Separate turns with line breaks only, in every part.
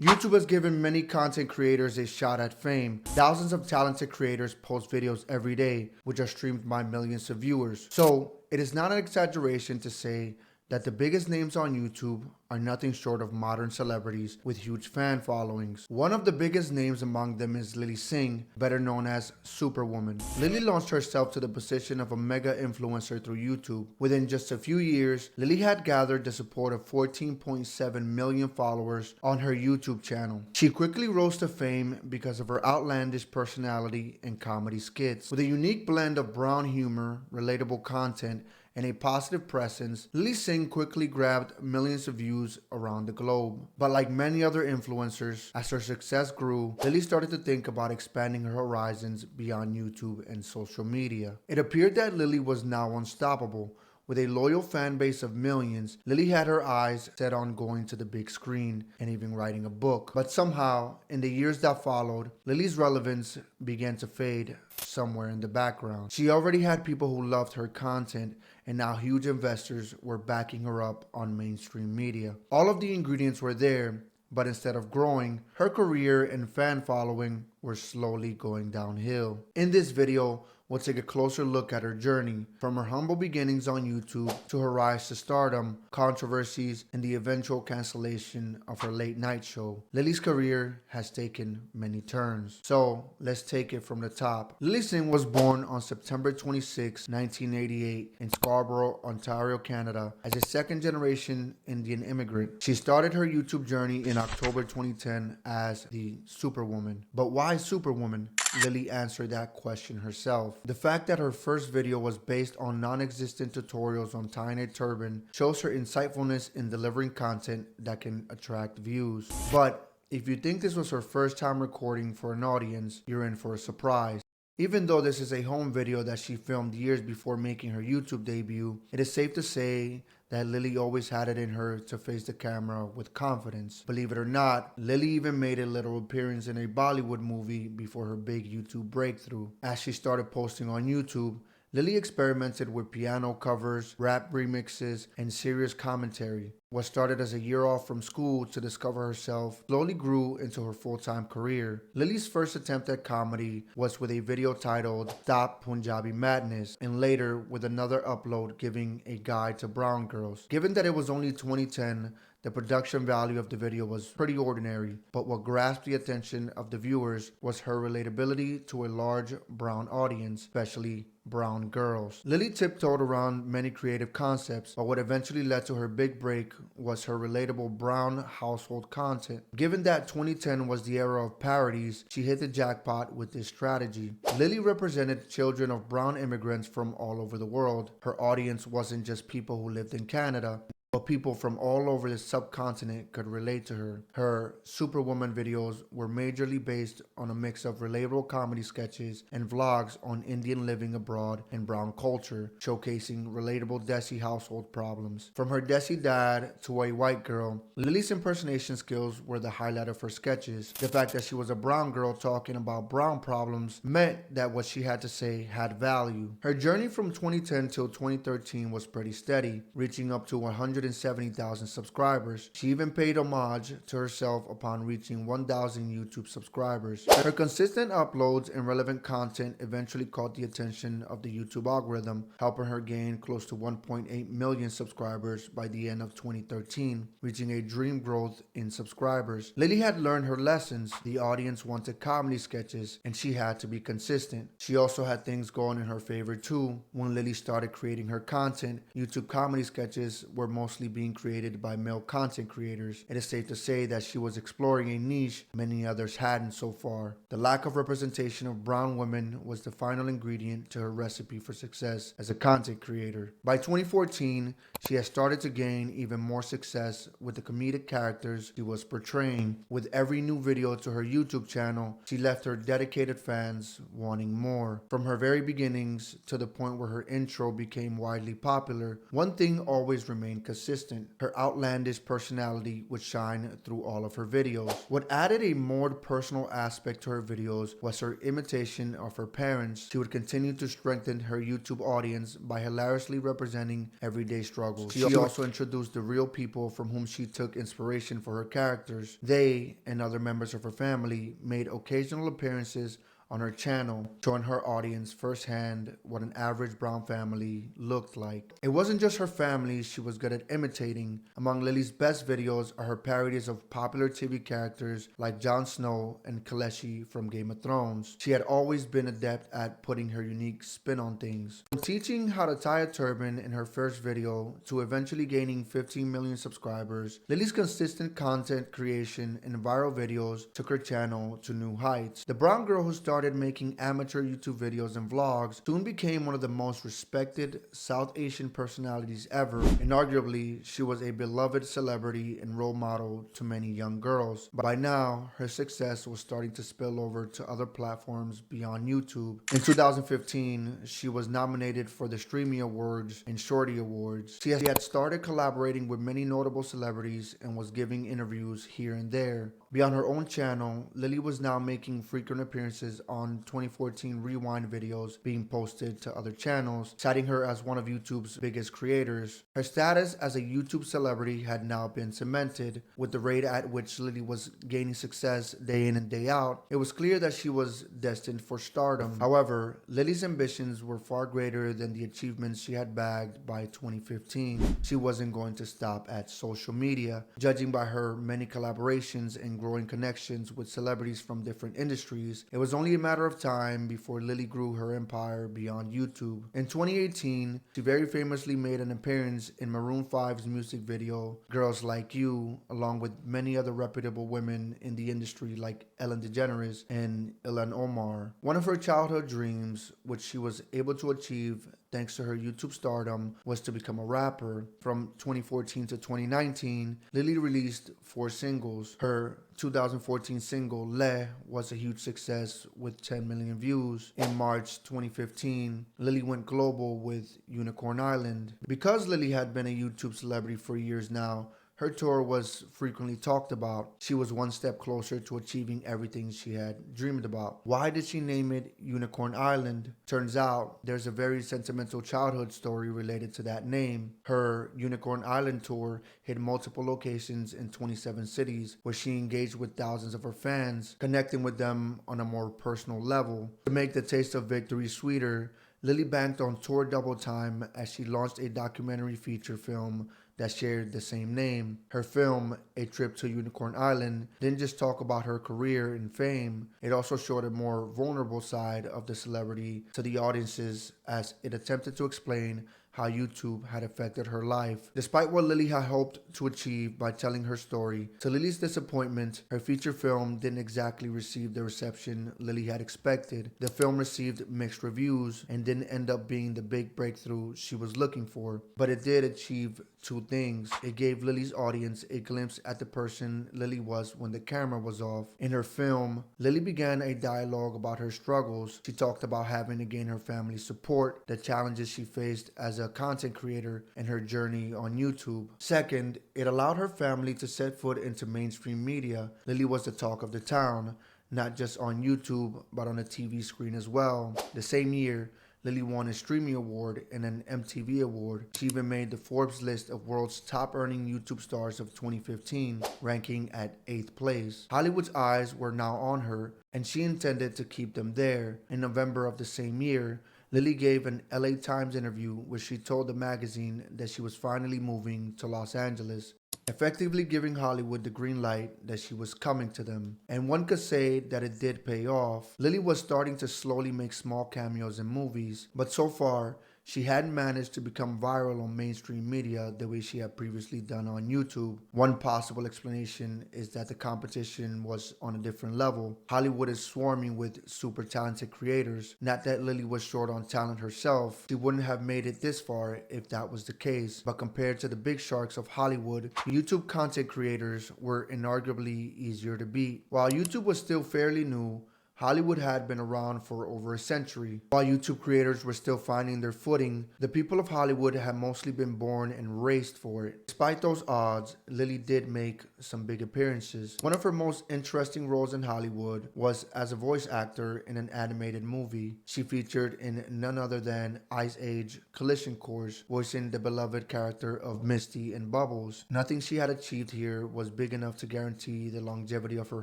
YouTube has given many content creators a shot at fame. Thousands of talented creators post videos every day, which are streamed by millions of viewers. So, it is not an exaggeration to say that the biggest names on YouTube are nothing short of modern celebrities with huge fan followings. One of the biggest names among them is Lilly Singh, better known as Superwoman. Lilly launched herself to the position of a mega influencer through YouTube. Within just a few years, Lilly had gathered the support of 14.7 million followers on her YouTube channel. She quickly rose to fame because of her outlandish personality and comedy skits. With a unique blend of brown humor, relatable content, and a positive presence, Lilly Singh quickly grabbed millions of views around the globe. But like many other influencers, as her success grew, Lilly started to think about expanding her horizons beyond YouTube and social media. It appeared that Lilly was now unstoppable. With a loyal fan base of millions, Lilly had her eyes set on going to the big screen and even writing a book. But somehow, in the years that followed, Lilly's relevance began to fade somewhere in the background. She already had people who loved her content, and now huge investors were backing her up on mainstream media. All of the ingredients were there, but instead of growing, her career and fan following were slowly going downhill. In this video, we'll take a closer look at her journey, from her humble beginnings on YouTube to her rise to stardom, controversies, and the eventual cancellation of her late night show. Lilly's career has taken many turns. So, let's take it from the top. Lilly Singh was born on September 26, 1988 in Scarborough, Ontario, Canada, as a second-generation Indian immigrant. She started her YouTube journey in October 2010 as the Superwoman. But why Superwoman? Lilly answered that question herself. The fact that her first video was based on non-existent tutorials on tying a turban shows her insightfulness in delivering content that can attract views. But if you think this was her first time recording for an audience, you're in for a surprise. Even though this is a home video that she filmed years before making her YouTube debut, it is safe to say that Lilly always had it in her to face the camera with confidence. Believe it or not, Lilly even made a little appearance in a Bollywood movie before her big YouTube breakthrough. As she started posting on YouTube, Lilly experimented with piano covers, rap remixes, and serious commentary. What started as a year off from school to discover herself slowly grew into her full-time career. Lilly's first attempt at comedy was with a video titled Stop Punjabi Madness, and later with another upload giving a guide to brown girls. Given that it was only 2010, the production value of the video was pretty ordinary, but what grasped the attention of the viewers was her relatability to a large brown audience, especially brown girls. Lilly tiptoed around many creative concepts, but what eventually led to her big break was her relatable brown household content. Given that 2010 was the era of parodies, she hit the jackpot with this strategy. Lilly represented children of brown immigrants from all over the world. Her audience wasn't just people who lived in Canada, but people from all over the subcontinent could relate to her. Her Superwoman videos were majorly based on a mix of relatable comedy sketches and vlogs on Indian living abroad and brown culture, showcasing relatable Desi household problems. From her Desi dad to a white girl, Lilly's impersonation skills were the highlight of her sketches. The fact that she was a brown girl talking about brown problems meant that what she had to say had value. Her journey from 2010 till 2013 was pretty steady, reaching up to 170,000 subscribers. She even paid homage to herself upon reaching 1,000 YouTube subscribers. Her consistent uploads and relevant content eventually caught the attention of the YouTube algorithm, helping her gain close to 1.8 million subscribers by the end of 2013, reaching a dream growth in subscribers. Lilly had learned her lessons. The audience wanted comedy sketches, and she had to be consistent. She also had things going in her favor too. When Lilly started creating her content, YouTube comedy sketches were mostly being created by male content creators. It is safe to say that she was exploring a niche many others hadn't so far. The lack of representation of brown women was the final ingredient to her recipe for success as a content creator. By 2014, she has started to gain even more success with the comedic characters she was portraying. With every new video to her YouTube channel, she left her dedicated fans wanting more. From her very beginnings to the point where her intro became widely popular, one thing always remained consistent. consistent. Her outlandish personality would shine through all of her videos. What added a more personal aspect to her videos was her imitation of her parents. She would continue to strengthen her YouTube audience by hilariously representing everyday struggles. She also introduced the real people from whom she took inspiration for her characters. They and other members of her family made occasional appearances on her channel, showing her audience firsthand what an average brown family looked like. It wasn't just her family she was good at imitating. Among Lilly's best videos are her parodies of popular TV characters like Jon Snow and Khaleesi from Game of Thrones. She had always been adept at putting her unique spin on things. From teaching how to tie a turban in her first video to eventually gaining 15 million subscribers, Lilly's consistent content creation and viral videos took her channel to new heights. The brown girl who started making amateur YouTube videos and vlogs soon became one of the most respected South Asian personalities ever, and arguably she was a beloved celebrity and role model to many young girls. By now, her success was starting to spill over to other platforms beyond YouTube. In 2015, she was nominated for the Streamy Awards and Shorty Awards. She had started collaborating with many notable celebrities and was giving interviews here and there. Beyond her own channel, Lilly was now making frequent appearances on 2014 Rewind videos being posted to other channels, citing her as one of YouTube's biggest creators. Her status as a YouTube celebrity had now been cemented. With the rate at which Lilly was gaining success day in and day out, it was clear that she was destined for stardom. However, Lilly's ambitions were far greater than the achievements she had bagged by 2015. She wasn't going to stop at social media. Judging by her many collaborations and growing connections with celebrities from different industries, it was only a matter of time before Lilly grew her empire beyond YouTube. In 2018, she very famously made an appearance in Maroon 5's music video, Girls Like You, along with many other reputable women in the industry like Ellen DeGeneres and Ilhan Omar. One of her childhood dreams, which she was able to achieve thanks to her YouTube stardom, was to become a rapper. From 2014 to 2019, Lilly released 4 singles. Her 2014 single, Le, was a huge success with 10 million views. In March 2015, Lilly went global with Unicorn Island. Because Lilly had been a YouTube celebrity for years now, her tour was frequently talked about. She was one step closer to achieving everything she had dreamed about. Why did she name it Unicorn Island? Turns out there's a very sentimental childhood story related to that name. Her Unicorn Island tour hit multiple locations in 27 cities, where she engaged with thousands of her fans, connecting with them on a more personal level. To make the taste of victory sweeter, Lilly banked on tour double time as she launched a documentary feature film that shared the same name. Her film, A Trip to Unicorn Island, didn't just talk about her career and fame, it also showed a more vulnerable side of the celebrity to the audiences as it attempted to explain how YouTube had affected her life. Despite what Lilly had hoped to achieve by telling her story, to Lilly's disappointment, her feature film didn't exactly receive the reception Lilly had expected. The film received mixed reviews and didn't end up being the big breakthrough she was looking for, but it did achieve 2 things. It gave Lilly's audience a glimpse at the person Lilly was when the camera was off. In her film, Lilly began a dialogue about her struggles. She talked about having to gain her family's support, the challenges she faced as a content creator, and her journey on YouTube. Second, it allowed her family to set foot into mainstream media. Lilly was the talk of the town, not just on YouTube, but on a TV screen as well. The same year, Lilly won a Streamy Award and an MTV Award. She even made the Forbes list of world's top earning YouTube stars of 2015, ranking at 8th place. Hollywood's eyes were now on her, and she intended to keep them there. In November of the same year, Lilly gave an LA Times interview where she told the magazine that she was finally moving to Los Angeles, effectively giving Hollywood the green light that she was coming to them. And one could say that it did pay off. Lilly was starting to slowly make small cameos in movies, but so far, she hadn't managed to become viral on mainstream media the way she had previously done on YouTube. One possible explanation is that the competition was on a different level. Hollywood is swarming with super talented creators. Not that Lilly was short on talent herself. She wouldn't have made it this far if that was the case. But compared to the big sharks of Hollywood, YouTube content creators were inarguably easier to beat. While YouTube was still fairly new, Hollywood had been around for over a century. While YouTube creators were still finding their footing, the people of Hollywood had mostly been born and raised for it. Despite those odds, Lilly did make some big appearances. One of her most interesting roles in Hollywood was as a voice actor in an animated movie. She featured in none other than Ice Age Collision Course, voicing the beloved character of Misty in Bubbles. Nothing she had achieved here was big enough to guarantee the longevity of her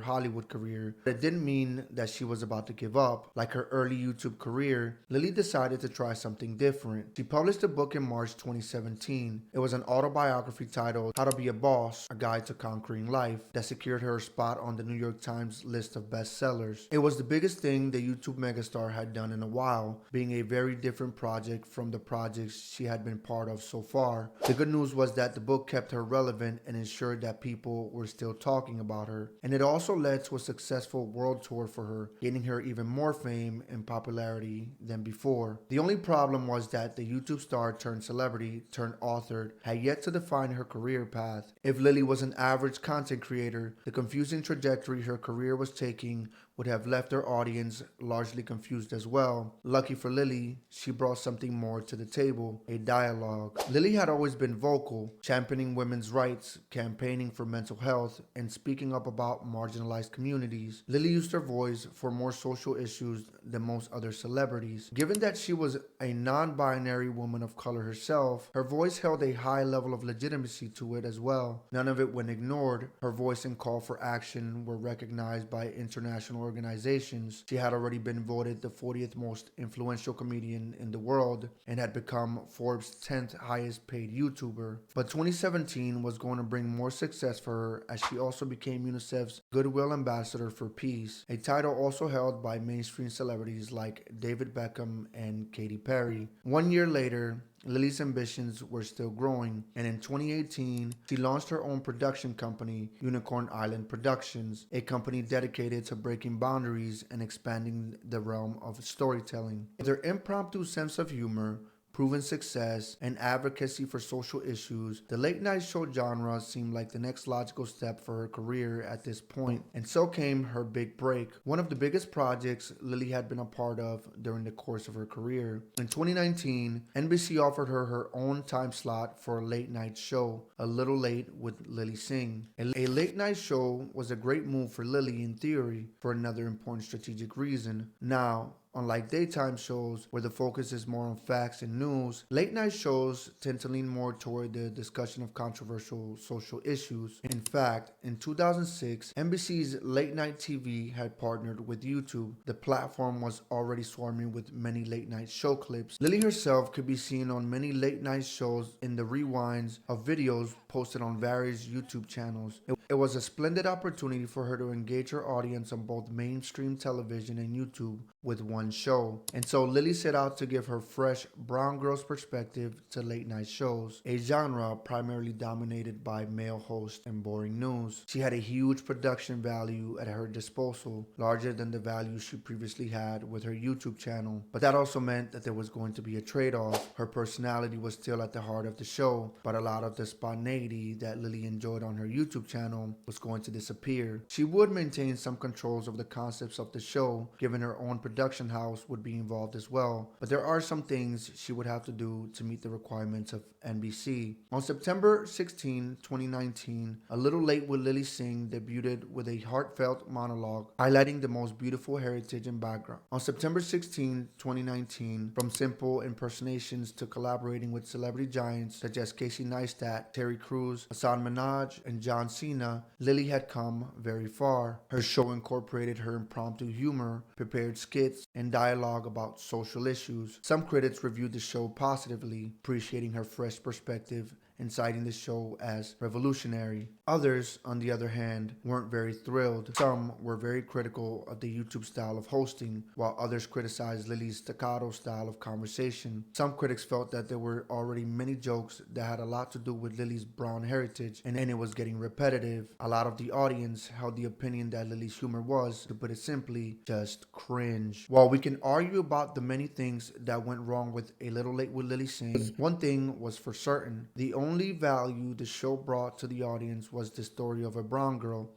Hollywood career, but it didn't mean that she was about to give up. Like her early YouTube career, Lilly decided to try something different. She published a book in March 2017. It was an autobiography titled How to Be a Boss, A Guide to Conquering Life, that secured her a spot on the New York Times list of bestsellers. It was the biggest thing the YouTube megastar had done in a while, being a very different project from the projects she had been part of so far. The good news was that the book kept her relevant and ensured that people were still talking about her. And it also led to a successful world tour for her, gaining her even more fame and popularity than before. The only problem was that the YouTube star turned celebrity turned author had yet to define her career path. If Lilly was an average content creator, the confusing trajectory her career was taking would have left her audience largely confused as well. Lucky for Lilly, she brought something more to the table, a dialogue. Lilly had always been vocal, championing women's rights, campaigning for mental health, and speaking up about marginalized communities. Lilly used her voice for more social issues than most other celebrities. Given that she was a non-binary woman of color herself, her voice held a high level of legitimacy to it as well. None of it went ignored. Her voice and call for action were recognized by international organizations. She had already been voted the 40th most influential comedian in the world and had become Forbes' 10th highest paid YouTuber. But 2017 was going to bring more success for her as she also became UNICEF's Goodwill Ambassador for Peace, a title also held by mainstream celebrities like David Beckham and Katy Perry. 1 year later, Lilly's ambitions were still growing, and in 2018, she launched her own production company, Unicorn Island Productions, a company dedicated to breaking boundaries and expanding the realm of storytelling. With her impromptu sense of humor, proven success, and advocacy for social issues, the late night show genre seemed like the next logical step for her career at this point, and so came her big break, one of the biggest projects Lilly had been a part of during the course of her career. In 2019, NBC offered her her own time slot for a late night show, A Little Late with Lilly Singh. A late night show was a great move for Lilly in theory, for another important strategic reason. Now, unlike daytime shows, where the focus is more on facts and news, late night shows tend to lean more toward the discussion of controversial social issues. In fact, in 2006, NBC's late night TV had partnered with YouTube. The platform was already swarming with many late night show clips. Lilly herself could be seen on many late night shows in the rewinds of videos posted on various YouTube channels. It was a splendid opportunity for her to engage her audience on both mainstream television and YouTube with one show. And so Lilly set out to give her fresh brown girl's perspective to late night shows, a genre primarily dominated by male hosts and boring news. She had a huge production value at her disposal, larger than the value she previously had with her YouTube channel. But that also meant that there was going to be a trade-off. Her personality was still at the heart of the show, but a lot of the spontaneity that Lilly enjoyed on her YouTube channel was going to disappear. She would maintain some controls over the concepts of the show, given her own production house would be involved as well, but there are some things she would have to do to meet the requirements of NBC. On September 16, 2019, A Little Late with Lilly Singh debuted with a heartfelt monologue highlighting the most beautiful heritage and background. On September 16, 2019, from simple impersonations to collaborating with celebrity giants such as Casey Neistat, Terry Crews, Hassan Minaj, and John Cena, Lilly had come very far. Her show incorporated her impromptu humor, prepared skits, and dialogue about social issues. Some critics reviewed the show positively, appreciating her fresh perspective and citing the show as revolutionary. Others, on the other hand, weren't very thrilled. Some were very critical of the YouTube style of hosting, while others criticized Lilly's staccato style of conversation. Some critics felt that there were already many jokes that had a lot to do with Lilly's brown heritage, and it was getting repetitive. A lot of the audience held the opinion that Lilly's humor was, to put it simply, just cringe. While we can argue about the many things that went wrong with A Little Late with Lilly Singh, one thing was for certain: the only value the show brought to the audience was the story of a brown girl.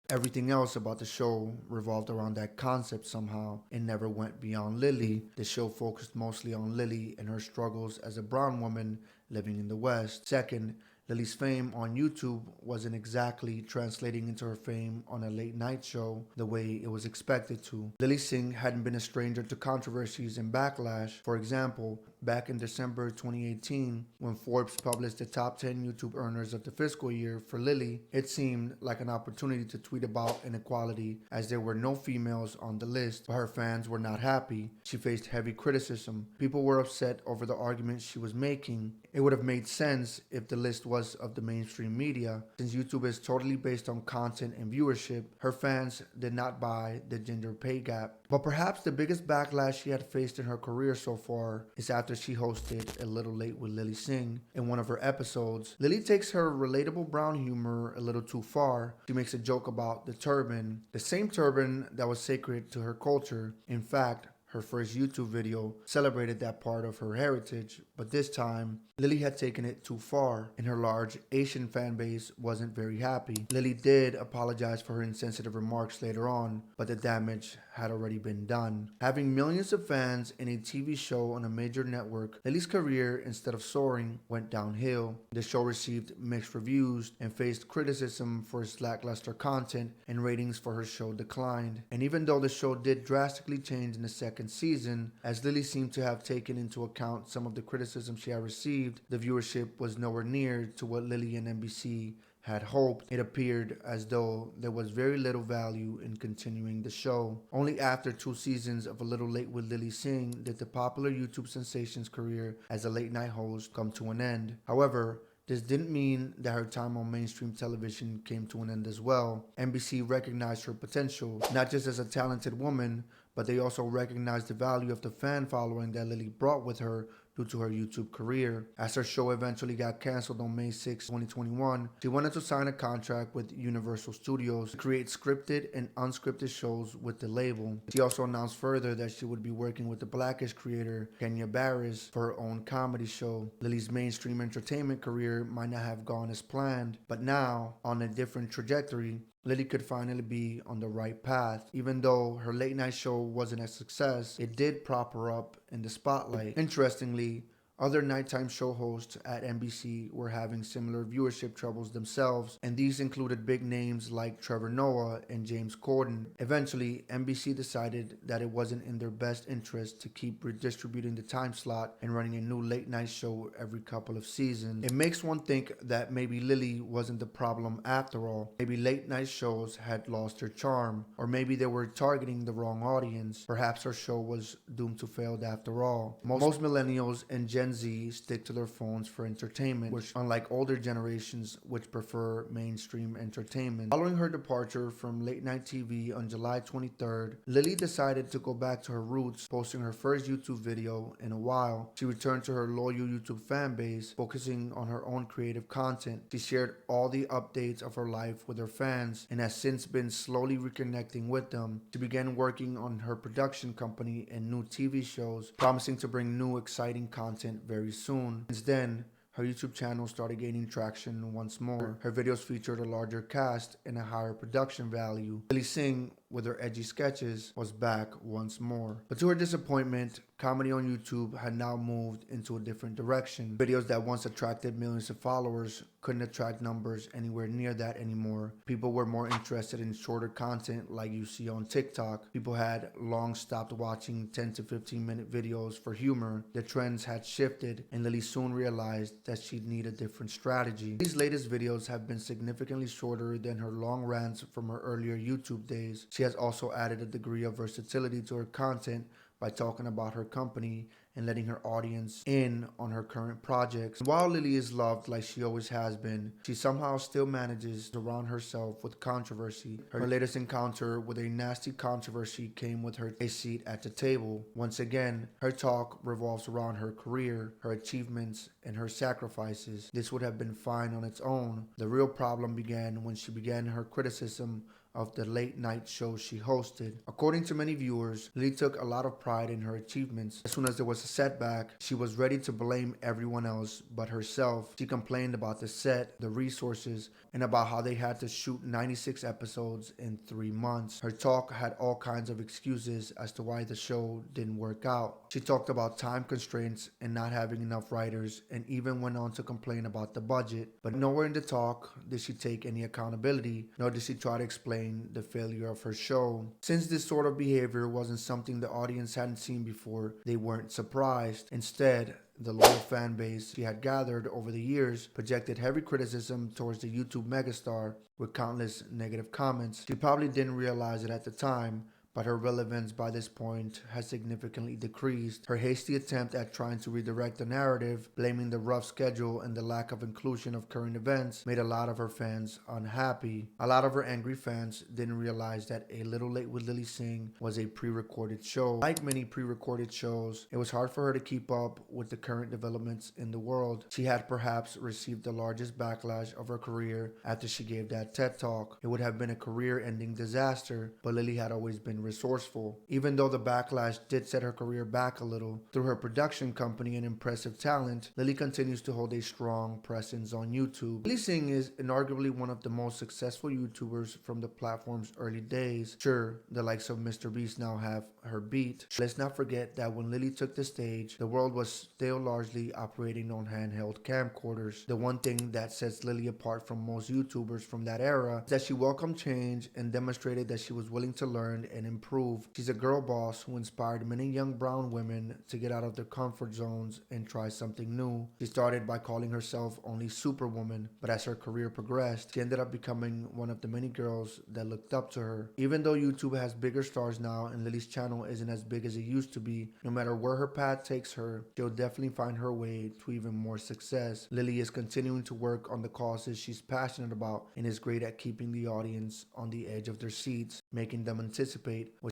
Everything else about the show revolved around that concept somehow and never went beyond Lilly. The show focused mostly on Lilly and her struggles as a brown woman living in the West. Second, Lilly's fame on YouTube wasn't exactly translating into her fame on a late night show the way it was expected to. Lilly Singh hadn't been a stranger to controversies and backlash. For example, back in December 2018, when Forbes published the top 10 YouTube earners of the fiscal year for Lilly, it seemed like an opportunity to tweet about inequality as there were no females on the list, but her fans were not happy. She faced heavy criticism. People were upset over the arguments she was making. It would have made sense if the list was of the mainstream media. Since YouTube is totally based on content and viewership, her fans did not buy the gender pay gap. But perhaps the biggest backlash she had faced in her career so far is after she hosted A Little Late with Lilly Singh. In one of her episodes, Lilly takes her relatable brown humor a little too far. She makes a joke about the turban, the same turban that was sacred to her culture. In fact, her first YouTube video celebrated that part of her heritage, but this time, Lilly had taken it too far, and her large Asian fan base wasn't very happy. Lilly did apologize for her insensitive remarks later on, but the damage had already been done. Having millions of fans in a TV show on a major network, Lilly's career, instead of soaring, went downhill. The show received mixed reviews and faced criticism for its lackluster content, and ratings for her show declined. And even though the show did drastically change in the second season, as Lilly seemed to have taken into account some of the criticism she had received, the viewership was nowhere near to what Lilly and NBC had hoped. It appeared as though there was very little value in continuing the show. Only after 2 seasons of A Little Late with Lilly Singh did the popular YouTube sensation's career as a late night host come to an end. However, this didn't mean that her time on mainstream television came to an end as well. NBC recognized her potential, not just as a talented woman, but they also recognized the value of the fan following that Lilly brought with her due to her YouTube career. As her show eventually got canceled on May 6, 2021, she wanted to sign a contract with Universal Studios to create scripted and unscripted shows with the label. She also announced further that she would be working with the Blackish creator Kenya Barris for her own comedy show. Lilly's mainstream entertainment career might not have gone as planned, but now, on a different trajectory, Lilly could finally be on the right path. Even though her late night show wasn't a success, it did prop her up in the spotlight. Interestingly, other nighttime show hosts at NBC were having similar viewership troubles themselves, and these included big names like Trevor Noah and James Corden. Eventually, NBC decided that it wasn't in their best interest to keep redistributing the time slot and running a new late night show every couple of seasons. It makes one think that maybe Lilly wasn't the problem after all. Maybe late night shows had lost their charm, or maybe they were targeting the wrong audience. Perhaps her show was doomed to fail after all. Most millennials and Gen Z stick to their phones for entertainment, which, unlike older generations which prefer mainstream entertainment. Following her departure from late night TV on July 23rd, Lilly decided to go back to her roots, posting her first YouTube video in a while. She returned to her loyal YouTube fan base, focusing on her own creative content. She shared all the updates of her life with her fans and has since been slowly reconnecting with them. She began working on her production company and new TV shows, promising to bring new exciting content very soon. Since then, her YouTube channel started gaining traction once more. Her videos featured a larger cast and a higher production value. Lilly Singh, with her edgy sketches, was back once more. But to her disappointment, comedy on YouTube had now moved into a different direction. Videos that once attracted millions of followers couldn't attract numbers anywhere near that anymore. People were more interested in shorter content like you see on TikTok. People had long stopped watching 10 to 15 minute videos for humor. The trends had shifted, and Lilly soon realized that she'd need a different strategy. These latest videos have been significantly shorter than her long rants from her earlier YouTube days. She has also added a degree of versatility to her content by talking about her company and letting her audience in on her current projects. And while Lilly is loved like she always has been, she somehow still manages to surround herself with controversy. Her latest encounter with a nasty controversy came with her a seat at the table. Once again, her talk revolves around her career, her achievements, and her sacrifices. This would have been fine on its own. The real problem began when she began her criticism of the late night shows she hosted. According to many viewers, Lilly took a lot of pride in her achievements. As soon as there was a setback, she was ready to blame everyone else but herself. She complained about the set, the resources, and about how they had to shoot 96 episodes in 3 months. Her talk had all kinds of excuses as to why the show didn't work out. She talked about time constraints and not having enough writers, and even went on to complain about the budget. But nowhere in the talk did she take any accountability, nor did she try to explain the failure of her show. Since this sort of behavior wasn't something the audience hadn't seen before, they weren't surprised. Instead, the loyal fan base she had gathered over the years projected heavy criticism towards the YouTube megastar with countless negative comments. She probably didn't realize it at the time, but her relevance by this point has significantly decreased. Her hasty attempt at trying to redirect the narrative, blaming the rough schedule and the lack of inclusion of current events, made a lot of her fans unhappy. A lot of her angry fans didn't realize that A Little Late with Lilly Singh was a pre-recorded show. Like many pre-recorded shows, it was hard for her to keep up with the current developments in the world. She had perhaps received the largest backlash of her career after she gave that TED Talk. It would have been a career-ending disaster, but Lilly had always been resourceful. Even though the backlash did set her career back a little, through her production company and impressive talent, Lilly continues to hold a strong presence on YouTube. Lilly Singh is inarguably one of the most successful YouTubers from the platform's early days. Sure, the likes of Mr. Beast now have her beat. Let's not forget that when Lilly took the stage, the world was still largely operating on handheld camcorders. The one thing that sets Lilly apart from most YouTubers from that era is that she welcomed change and demonstrated that she was willing to learn and improve. She's a girl boss who inspired many young brown women to get out of their comfort zones and try something new. She started by calling herself only Superwoman, but as her career progressed, she ended up becoming one of the many girls that looked up to her. Even though YouTube has bigger stars now and Lilly's channel isn't as big as it used to be, no matter where her path takes her, she'll definitely find her way to even more success. Lilly is continuing to work on the causes she's passionate about and is great at keeping the audience on the edge of their seats, making them anticipate what